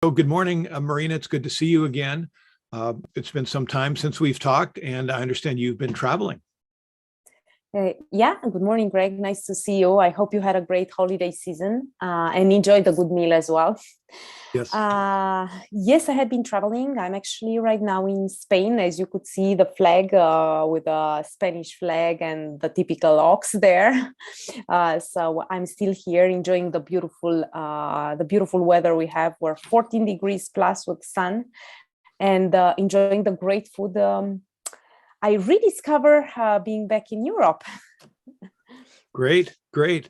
So good morning, Marina. It's good to see you again. It's been some time since we've talked, and I understand you've been traveling. Yeah, good morning, Greg. Nice to see you. I hope you had a great holiday season and enjoyed a good meal as well. Yes. Yes, I had been traveling. I'm actually right now in Spain, as you could see the flag with a Spanish flag and the typical ox there. So I'm still here enjoying the beautiful weather we have. We're 14 degrees plus with sun and enjoying the great food. I rediscover being back in Europe. Great, great.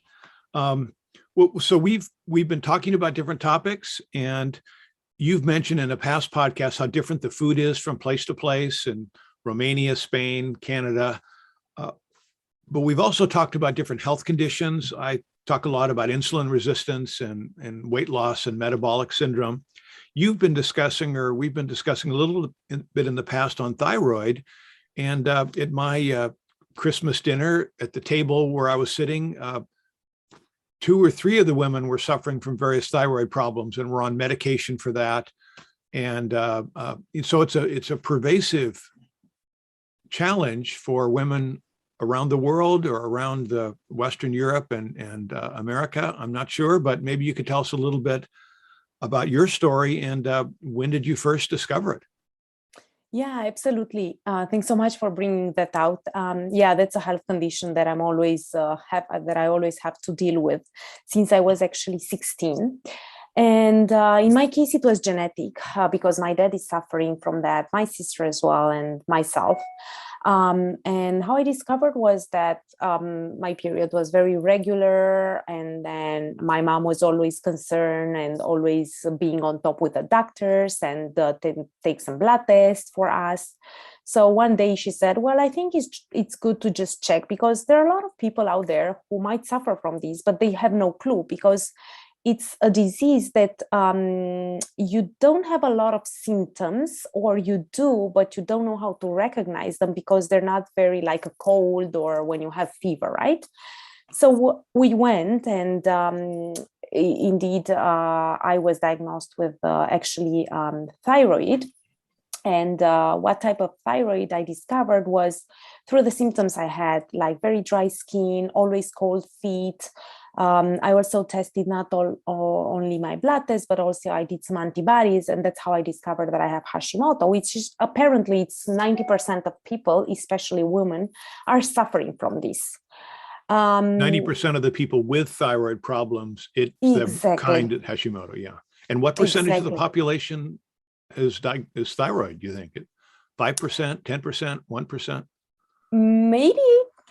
So we've been talking about different topics, and you've mentioned in a past podcast how different the food is from place to place, in Romania, Spain, Canada. But we've also talked about different health conditions. I talk a lot about insulin resistance and weight loss and metabolic syndrome. We've been discussing a little bit in the past on thyroid. And at my Christmas dinner at the table where I was sitting, two or three of the women were suffering from various thyroid problems and were on medication for that. And so it's a pervasive challenge for women around the world or around the Western Europe and America. I'm not sure, but maybe you could tell us a little bit about your story and when did you first discover it? Yeah, absolutely. Thanks so much for bringing that out. Yeah, that's a health condition that I always have to deal with since I was actually 16. And in my case, it was genetic because my dad is suffering from that, my sister as well, and myself. And how I discovered was that my period was very regular, and then my mom was always concerned and always being on top with the doctors and take some blood tests for us. So one day she said, well, I think it's good to just check because there are a lot of people out there who might suffer from this, but they have no clue because it's a disease that you don't have a lot of symptoms, or you do, but you don't know how to recognize them because they're not very like a cold or when you have fever, right? So we went and indeed I was diagnosed with actually thyroid. And what type of thyroid I discovered was through the symptoms I had, like very dry skin, always cold feet. I also tested not only my blood test, but also I did some antibodies. And that's how I discovered that I have Hashimoto, which is apparently it's 90% of people, especially women, are suffering from this. 90% of the people with thyroid problems, it's the kind of Hashimoto, yeah. And what percentage of the population is thyroid, do you think? 5%, 10%, 1%? Maybe,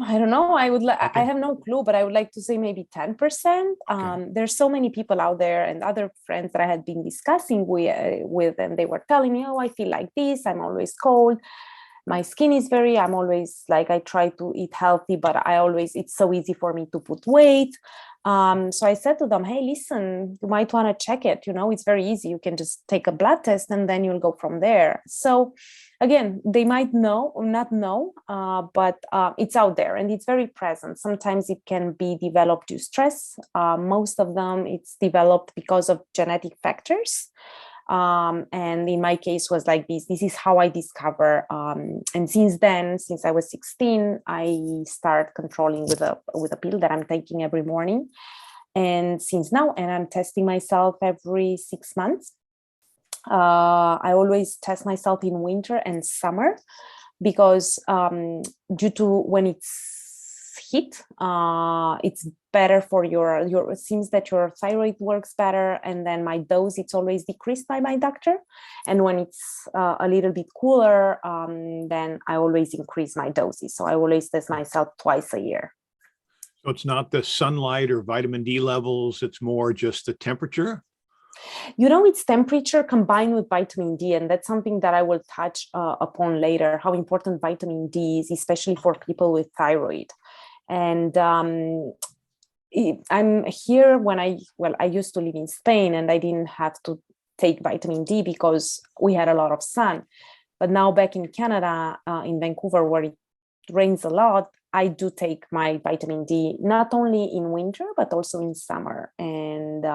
I don't know. Okay. I have no clue, but I would like to say maybe 10%. Okay. There's so many people out there and other friends that I had been discussing with, and they were telling me, oh, I feel like this. I'm always cold. My skin is I'm always like, I try to eat healthy, but it's so easy for me to put weight. So I said to them, hey, listen, you might want to check it. It's very easy. You can just take a blood test and then you'll go from there. So again, they might know or not know, but it's out there and it's very present. Sometimes it can be developed due to stress. Most of them, it's developed because of genetic factors. And in my case was like this is how I discover, and since then, since I was 16, I start controlling with a pill that I'm taking every morning, and since now, and I'm testing myself every 6 months. I always test myself in winter and summer because due to when it's heat, it's better for your it seems that your thyroid works better, and then my dose, it's always decreased by my doctor, and when it's a little bit cooler, then I always increase my doses. So I always test myself twice a year. So it's not the sunlight or vitamin D levels, it's more just the temperature? It's temperature combined with vitamin D, and that's something that I will touch upon later, how important vitamin D is, especially for people with thyroid. And I'm here I used to live in Spain and I didn't have to take vitamin D because we had a lot of sun. But now back in Canada, in Vancouver, where it rains a lot, I do take my vitamin D, not only in winter, but also in summer. And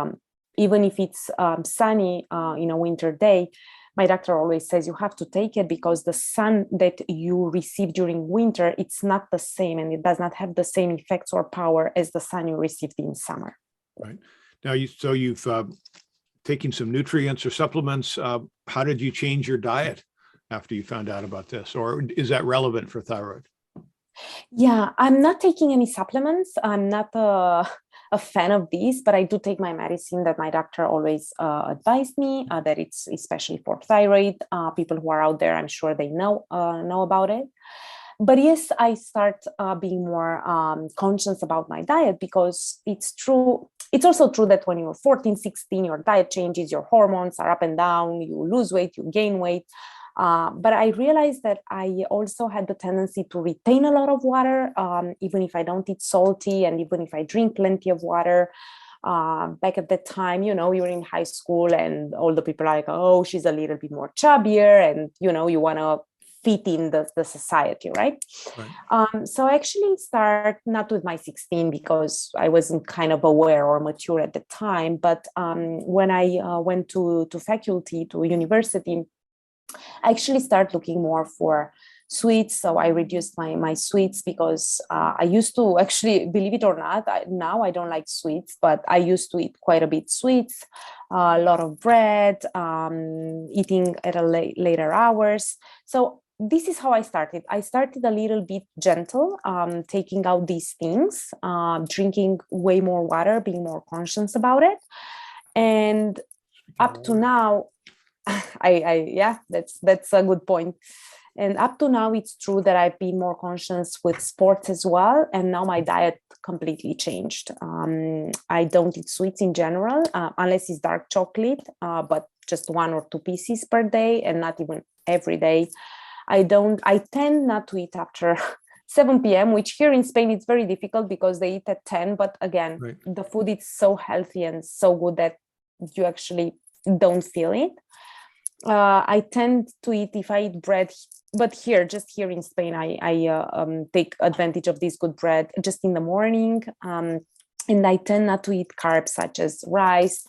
even if it's sunny in a winter day, my doctor always says you have to take it because the sun that you receive during winter, it's not the same, and it does not have the same effects or power as the sun you received in summer. Right. Now, you've taken some nutrients or supplements. How did you change your diet after you found out about this? Or is that relevant for thyroid? Yeah, I'm not taking any supplements. I'm not a fan of these, but I do take my medicine that my doctor always advised me, that it's especially for thyroid. People who are out there, I'm sure they know about it. But yes, I start being more conscious about my diet, because it's true. It's also true that when you're 14, 16, your diet changes, your hormones are up and down, you lose weight, you gain weight. But I realized that I also had the tendency to retain a lot of water, even if I don't eat salty, and even if I drink plenty of water. Back at that time, you're in high school and all the people are like, oh, she's a little bit more chubbier, and, you want to fit in the society, right? So I actually start not with my 16, because I wasn't kind of aware or mature at the time, but when I went to faculty, to university, I actually start looking more for sweets. So I reduced my sweets, because I used to actually, believe it or not, now I don't like sweets, but I used to eat quite a bit sweets, a lot of bread, eating at later hours. So this is how I started. I started a little bit gentle, taking out these things, drinking way more water, being more conscious about it. And up to now, yeah, that's a good point. And up to now, it's true that I've been more conscious with sports as well. And now my diet completely changed. I don't eat sweets in general, unless it's dark chocolate, but just 1 or 2 pieces per day, and not even every day. I tend not to eat after 7 p.m., which here in Spain, it's very difficult because they eat at 10. But again, right, the food is so healthy and so good that you actually don't feel it. I tend to eat, if I eat bread, but just here in Spain, I take advantage of this good bread just in the morning. And I tend not to eat carbs such as rice,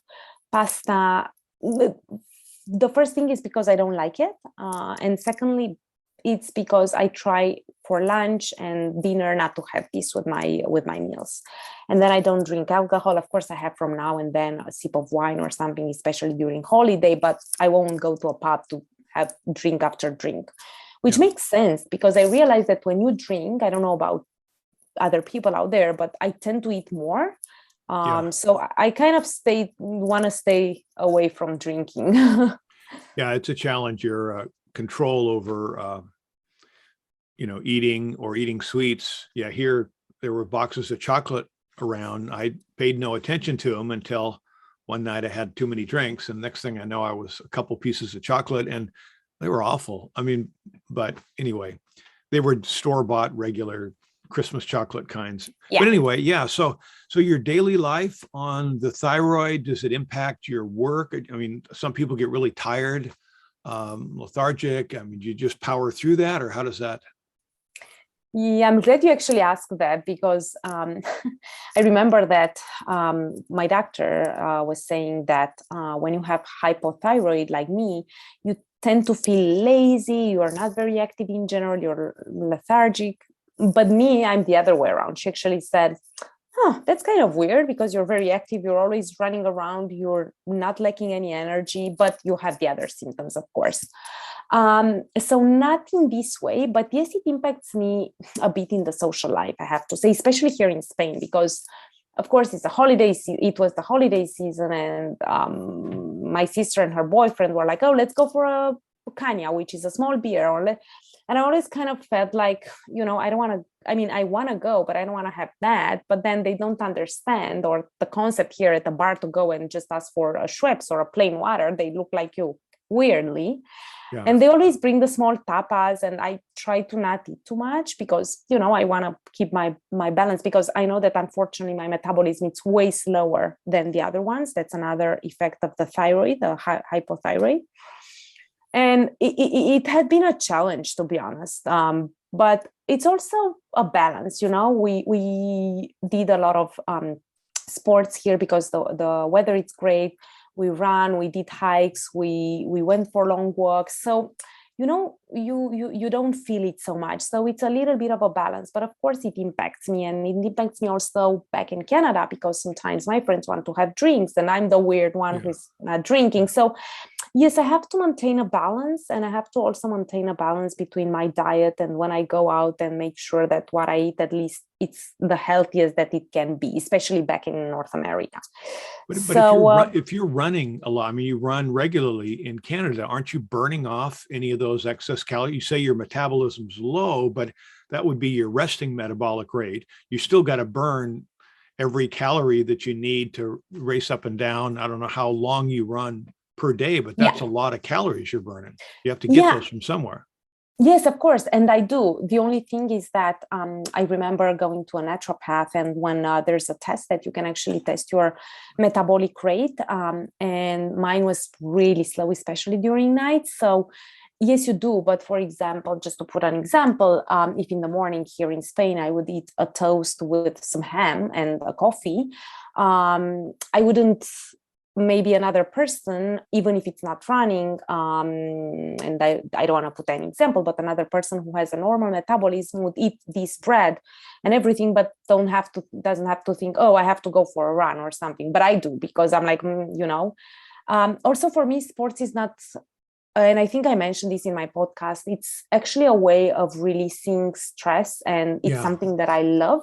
pasta. The first thing is because I don't like it. And secondly, it's because I try for lunch and dinner not to have this with my meals. And then I don't drink alcohol. Of course, I have from now and then a sip of wine or something, especially during holiday, but I won't go to a pub to have drink after drink, which makes sense, because I realize that when you drink, I don't know about other people out there, but I tend to eat more. So I kind of want to stay away from drinking. Yeah, it's a challenge. Your control over eating sweets. Yeah, here there were boxes of chocolate around. I paid no attention to them until one night I had too many drinks, and next thing I know, I was a couple pieces of chocolate, and they were awful. I mean, but anyway, they were store-bought, regular Christmas chocolate kinds. Yeah. But anyway, yeah. So your daily life on the thyroid, does it impact your work? I mean, some people get really tired, lethargic. I mean, do you just power through that, or how does that? Yeah, I'm glad you actually asked that, because I remember that my doctor was saying that when you have hypothyroid like me, you tend to feel lazy, you are not very active in general, you're lethargic. But me, I'm the other way around. She actually said, that's kind of weird, because you're very active, you're always running around, you're not lacking any energy, but you have the other symptoms, of course. So not in this way, but yes, it impacts me a bit in the social life, I have to say, especially here in Spain, because of course it was the holiday season, and my sister and her boyfriend were like, oh, let's go for a caña, which is a small beer, and I always kind of felt like, I don't want to, I want to go, but I don't want to have that. But then they don't understand, or the concept here at the bar to go and just ask for a Schweppes or a plain water, they look like you weirdly. Yeah. And they always bring the small tapas, and I try to not eat too much, because, I want to keep my balance, because I know that unfortunately my metabolism is way slower than the other ones. That's another effect of the thyroid, the hypothyroid. And it had been a challenge, to be honest. But it's also a balance, we did a lot of sports here because the weather is great. We run, we did hikes, we went for long walks. So you don't feel it so much. So it's a little bit of a balance, but of course it impacts me, and it impacts me also back in Canada because sometimes my friends want to have drinks and I'm the weird one who's not drinking. So yes, I have to maintain a balance, and I have to also maintain a balance between my diet and when I go out, and make sure that what I eat, at least it's the healthiest that it can be, especially back in North America. But So if you're running a lot, I mean, you run regularly in Canada, aren't you burning off any of those excess calories? You say your metabolism's low, but that would be your resting metabolic rate. You still got to burn every calorie that you need to race up and down. I don't know how long you run per day, but that's a lot of calories you're burning. You have to get those from somewhere. Yes, of course. And I do. The only thing is that I remember going to a naturopath, and when there's a test that you can actually test your metabolic rate, and mine was really slow, especially during night. So yes, you do. But for example, just to put an example, if in the morning here in Spain, I would eat a toast with some ham and a coffee, I wouldn't, maybe another person, even if it's not running, and I don't want to put any example, but another person who has a normal metabolism would eat this bread and everything, but doesn't have to think, oh, I have to go for a run or something. But I do, because I'm like, also for me, sports is not, and I think I mentioned this in my podcast, it's actually a way of releasing stress, and it's something that I love.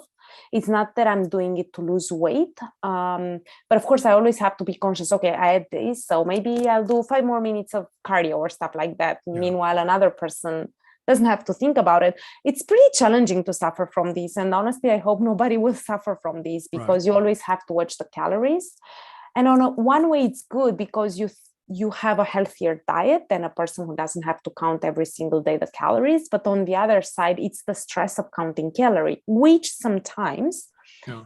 It's not that I'm doing it to lose weight. But of course, I always have to be conscious. Okay, I had this, so maybe I'll do 5 more minutes of cardio or stuff like that. Yeah. Meanwhile, another person doesn't have to think about it. It's pretty challenging to suffer from this. And honestly, I hope nobody will suffer from this, because you always have to watch the calories. And on one way, it's good because you have a healthier diet than a person who doesn't have to count every single day the calories. But on the other side, it's the stress of counting calorie, which sometimes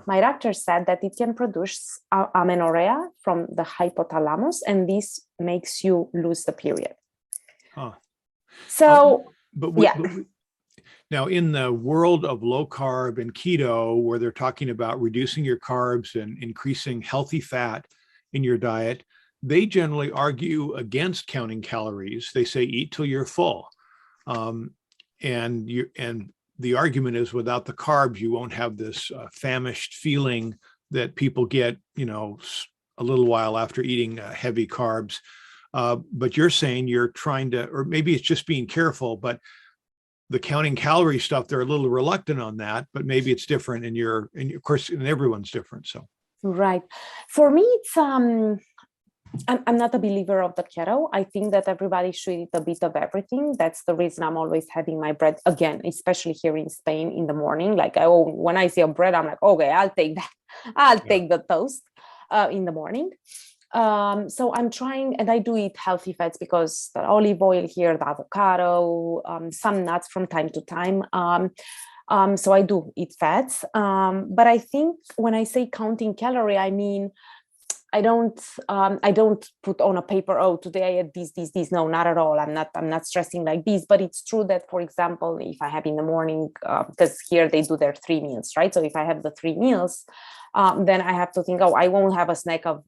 my doctor said that it can produce amenorrhea from the hypothalamus, and this makes you lose the period. So, now, in the world of low carb and keto, where they're talking about reducing your carbs and increasing healthy fat in your diet, they generally argue against counting calories. They say eat till you're full, and the argument is without the carbs, you won't have this famished feeling that people get, a little while after eating heavy carbs. But you're saying you're trying to, or maybe it's just being careful, but the counting calorie stuff, they're a little reluctant on that, but maybe it's different of course, and everyone's different. So. Right. For me, it's, I'm not a believer of the keto. I think that everybody should eat a bit of everything. That's the reason I'm always having my bread, again, especially here in Spain, in the morning. Like, when I see a bread, I'm like, okay, I'll take that. I'll take the toast in the morning. So I'm trying, and I do eat healthy fats, because the olive oil here, the avocado, some nuts from time to time. So I do eat fats. But I think when I say counting calorie, I mean, I don't put on a paper, oh, today I had this. No, not at all. I'm not stressing like this. But it's true that, for example, if I have in the morning, because here they do their 3 meals, right? So if I have the 3 meals, then I have to think, oh, I won't have a snack of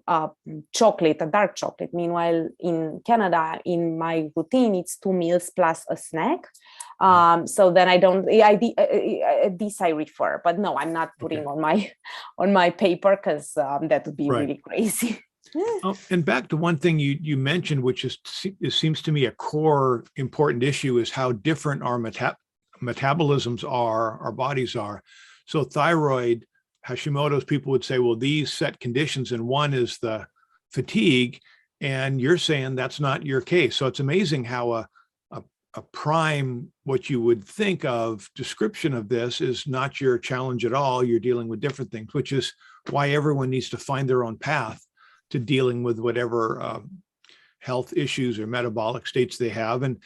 chocolate, a dark chocolate. Meanwhile, in Canada, in my routine, it's 2 meals plus a snack. So then I don't, this I refer, but no, I'm not putting on my paper, because that would be really crazy. And back to one thing you mentioned, which it seems to me a core important issue, is how different our metabolisms are, our bodies are. So thyroid, Hashimoto's, people would say, well, these set conditions, and one is the fatigue, and you're saying that's not your case. So it's amazing how a prime, what you would think of description of this, is not your challenge at all. You're dealing with different things, which is why everyone needs to find their own path to dealing with whatever health issues or metabolic states they have. And,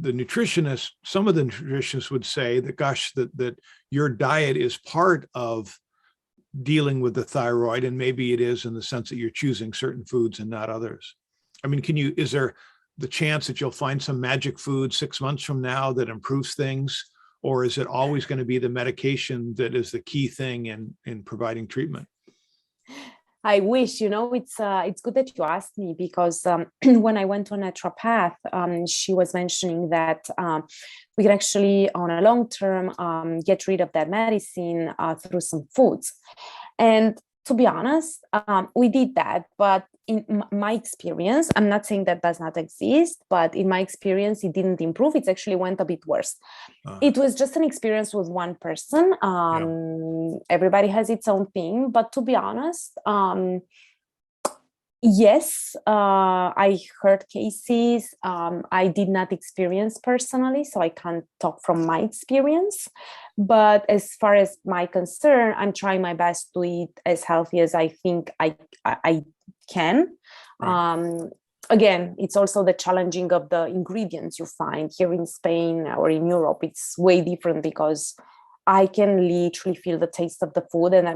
the nutritionists, some of the nutritionists would say that, gosh, that your diet is part of dealing with the thyroid, and maybe it is in the sense that you're choosing certain foods and not others. I mean, is there the chance that you'll find some magic food 6 months from now that improves things? Or is it always going to be the medication that is the key thing in providing treatment? I wish, it's good that you asked me because when I went to a naturopath, she was mentioning that we can actually, on a long term, get rid of that medicine through some foods. And to be honest, we did that. But in my experience, I'm not saying that does not exist, but in my experience, it didn't improve. It actually went a bit worse. It was just an experience with one person. Everybody has its own thing. But to be honest, yes, I heard cases I did not experience personally, so I can't talk from my experience. But as far as my concern, I'm trying my best to eat as healthy as I think I can. Right. Again, it's also the challenging of the ingredients you find here in Spain or in Europe. It's way different because I can literally feel the taste of the food, and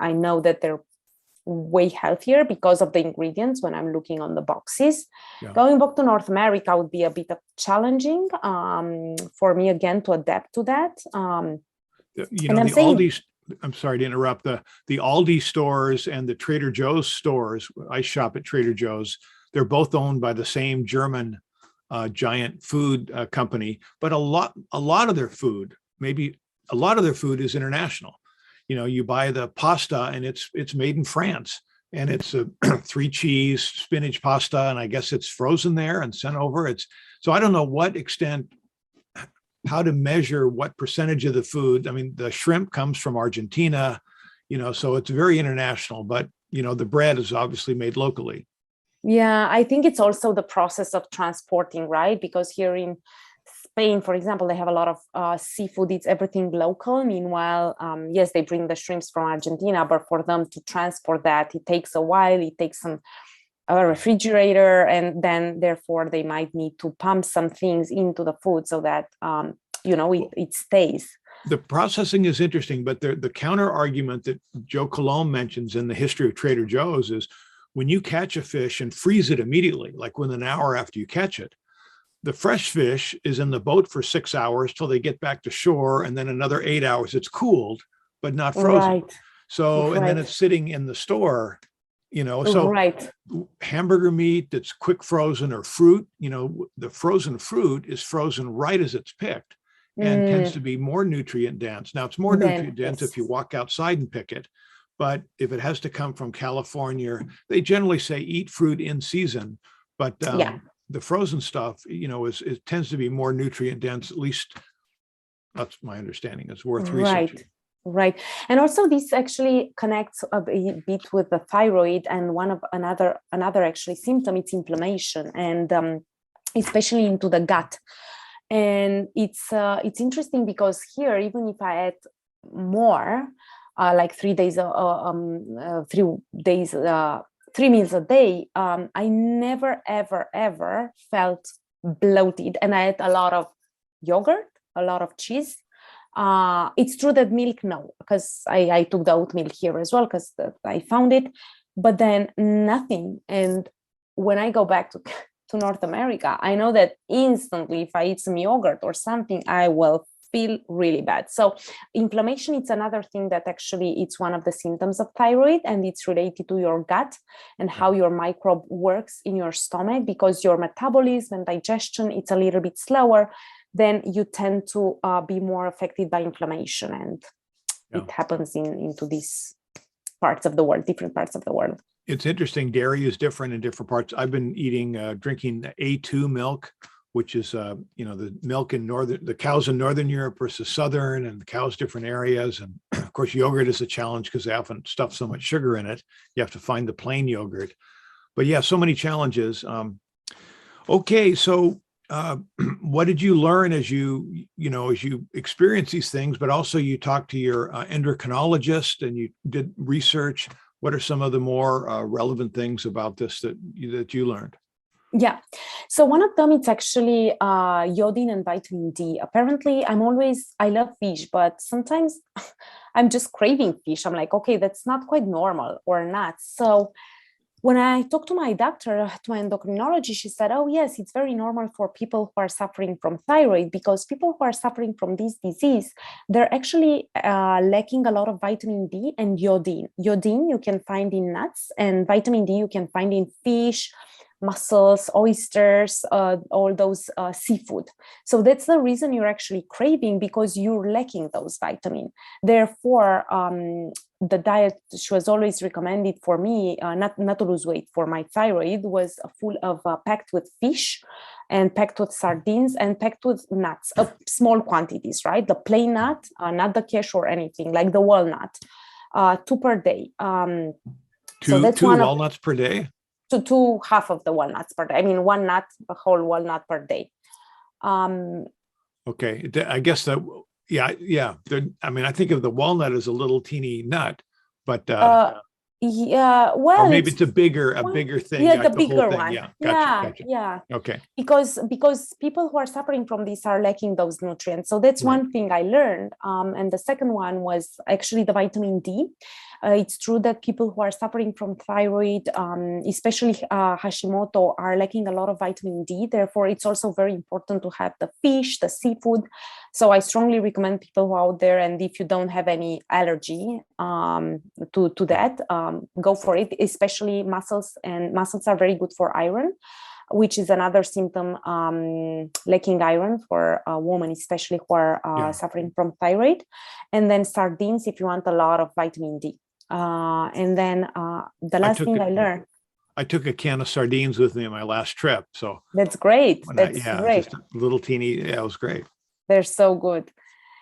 I know that they're way healthier because of the ingredients when I'm looking on the boxes. Yeah. Going back to North America would be a bit of challenging for me again to adapt to that. I'm sorry to interrupt, the Aldi stores and the Trader Joe's stores. I shop at Trader Joe's. They're both owned by the same German giant food company, but a lot of their food, maybe a lot of their food is international. You buy the pasta and it's made in France, and it's a 3 cheese spinach pasta, and I guess it's frozen there and sent over. So I don't know what extent, how to measure what percentage of the food. I mean, the shrimp comes from Argentina, so it's very international, but the bread is obviously made locally. Yeah, I think it's also the process of transporting, right? Because here in Spain, for example, they have a lot of seafood. It's everything local. Meanwhile, yes, they bring the shrimps from Argentina, but for them to transport that, it takes a while. It takes some refrigerator, and then therefore they might need to pump some things into the food so that it stays. The processing is interesting, but the counter argument that Joe Colomb mentions in the history of Trader Joe's is when you catch a fish and freeze it immediately, like within an hour after you catch it, the fresh fish is in the boat for 6 hours till they get back to shore, and then another 8 hours it's cooled but not frozen. Right. So and then it's sitting in the store, so right. Hamburger meat that's quick frozen, or fruit, the frozen fruit is frozen right as it's picked and tends to be more nutrient dense. Now, it's more nutrient dense if you walk outside and pick it, but if it has to come from California, they generally say eat fruit in season, but the frozen stuff, it tends to be more nutrient dense. At least that's my understanding. It's worth researching. Right. And also this actually connects a bit with the thyroid, and another actually symptom, it's inflammation, and especially into the gut. And it's interesting because here, even if I add more, like 3 days, 3 meals a day, I never, ever, ever felt bloated. And I ate a lot of yogurt, a lot of cheese. It's true that milk, no, because I took the oat milk here as well because I found it, but then nothing. And when I go back to North America, I know that instantly if I eat some yogurt or something, I will feel really bad. So inflammation, it's another thing that actually it's one of the symptoms of thyroid, and it's related to your gut and how your microbe works in your stomach, because your metabolism and digestion, it's a little bit slower, then you tend to be more affected by inflammation, and it happens into these parts of the world, different parts of the world. It's interesting. Dairy is different in different parts. I've been drinking A2 milk, which is, the milk in the cows in Northern Europe versus Southern, and the cows different areas. And of course, yogurt is a challenge because they often stuff so much sugar in it. You have to find the plain yogurt. But yeah, so many challenges. Okay, so what did you learn as you experience these things, but also you talked to your endocrinologist and you did research? What are some of the more relevant things about this that you learned? Yeah. So one of them, it's actually iodine and vitamin D. Apparently, I love fish, but sometimes I'm just craving fish. I'm like, okay, that's not quite normal or not. So When I talked to my doctor, to my endocrinologist, she said, oh, yes, it's very normal for people who are suffering from thyroid, because people who are suffering from this disease, they're actually lacking a lot of vitamin D and iodine. Iodine you can find in nuts, and vitamin D you can find in fish, mussels, oysters, all those seafood. So that's the reason you're actually craving, because you're lacking those vitamins. Therefore, the diet she was always recommended for me, not to lose weight, for my thyroid, was full of packed with fish and packed with sardines and packed with nuts of small quantities, right? The plain nut, not the cashew or anything, like the walnut, 2 per day. So that's two walnuts per day? To half of the walnuts per day. I mean, one nut, a whole walnut per day. Okay. I guess that, yeah. I mean, I think of the walnut as a little teeny nut, but yeah, well, or maybe it's a bigger thing. Yeah, like the bigger one. Yeah, gotcha. Yeah. Okay. Because people who are suffering from this are lacking those nutrients. So that's Right. one thing I learned. And the second one was actually the vitamin D. It's true that people who are suffering from thyroid, especially Hashimoto, are lacking a lot of vitamin D. Therefore, it's also very important to have the fish, the seafood. So I strongly recommend people who are out there, and if you don't have any allergy to that, go for it, especially mussels. And mussels are very good for iron, which is another symptom, lacking iron for a woman, especially who are suffering from thyroid. And then sardines, if you want a lot of vitamin D. And then the last thing I learned. I took a can of sardines with me on my last trip. So that's great. That's great. Just a little teeny. Yeah, it was great. They're so good.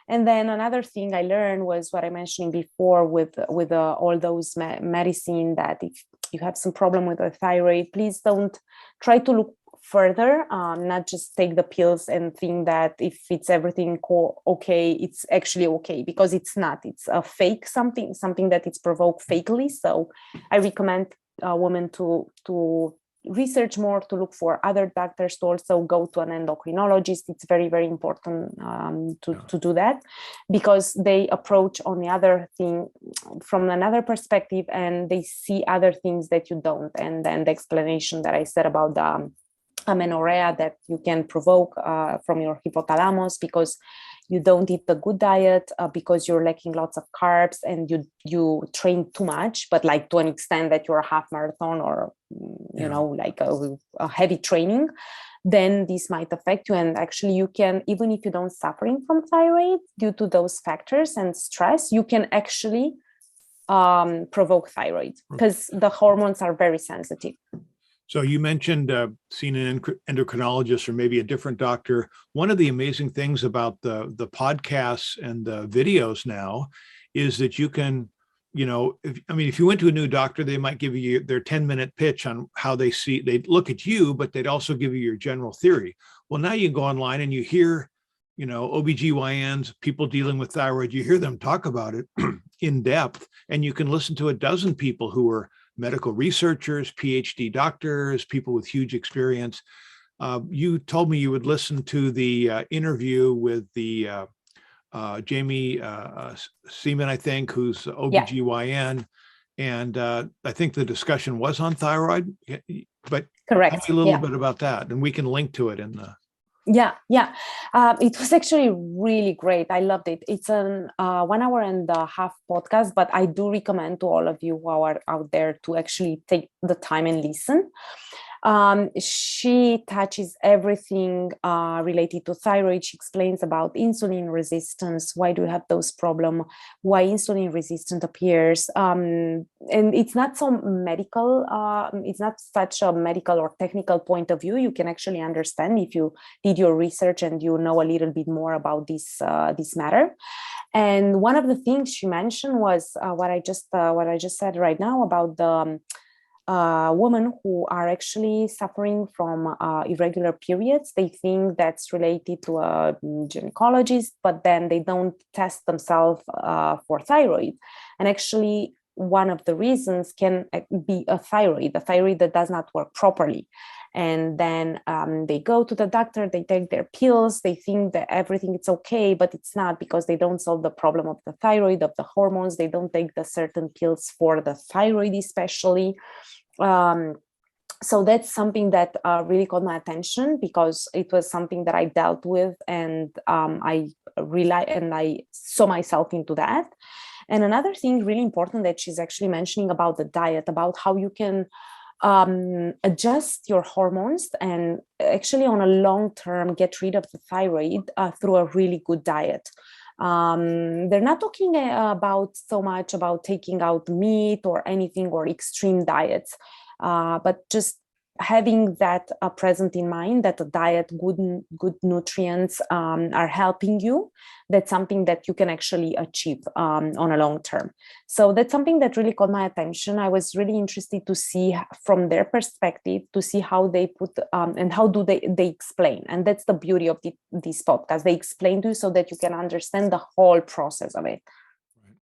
And then another thing I learned was what I mentioned before with all those medicine, that if you have some problem with the thyroid, please don't try to look further, not just take the pills and think that if it's everything okay, it's actually okay, because it's not. It's a fake something that it's provoked fakely. So I recommend a woman to research more, to look for other doctors, to also go to an endocrinologist. It's very, very important to do that, because they approach on the other thing from another perspective, and they see other things that you don't. And then the explanation that I said about the amenorrhea that you can provoke from your hypothalamus, because you don't eat the good diet, because you're lacking lots of carbs, and you train too much, but like to an extent that you're a half marathon, or you know, like a heavy training, then this might affect you. And actually you can, even if you don't suffering from thyroid, due to those factors and stress, you can actually provoke thyroid, because the hormones are very sensitive. So you mentioned seeing an endocrinologist or maybe a different doctor. One of the amazing things about the podcasts and the videos now is that you can, you know, if you went to a new doctor, they might give you their 10-minute pitch on how they see, they'd look at you, but they'd also give you your general theory. Well, now you can go online and you hear, you know, OBGYNs, people dealing with thyroid, you hear them talk about it in depth, and you can listen to a dozen people who are medical researchers, PhD doctors, people with huge experience. You told me you would listen to the interview with the Jamie Seaman, I think, who's OBGYN. And I think the discussion was on thyroid, but correct. Tell me a little bit about that, and we can link to it in the. It was actually really great. I loved it. It's an 1 hour and a half podcast, but I do recommend to all of you who are out there to actually take the time and listen. She touches everything related to thyroid. She explains about insulin resistance, why do you have those problems, why insulin resistant appears, and it's not so medical, it's not such a medical or technical point of view. You can actually understand if you did your research and you know a little bit more about this matter. And one of the things she mentioned was what I just said right now about the women who are actually suffering from irregular periods. They think that's related to a gynecologist, but then they don't test themselves for thyroid. And actually, one of the reasons can be a thyroid that does not work properly. And then they go to the doctor, they take their pills, they think that everything is okay, but it's not, because they don't solve the problem of the thyroid, of the hormones. They don't take the certain pills for the thyroid especially. So that's something that really caught my attention, because it was something that I dealt with, and I saw myself into that. And another thing really important that she's actually mentioning about the diet, about how you can adjust your hormones and actually on a long term get rid of the thyroid through a really good diet. They're not talking about so much about taking out meat or anything or extreme diets, but just having that present in mind, that the diet, good nutrients are helping you. That's something that you can actually achieve on a long term. So that's something that really caught my attention. I was really interested to see from their perspective, to see how they put and how do they explain. And that's the beauty of this podcast. They explain to you so that you can understand the whole process of it.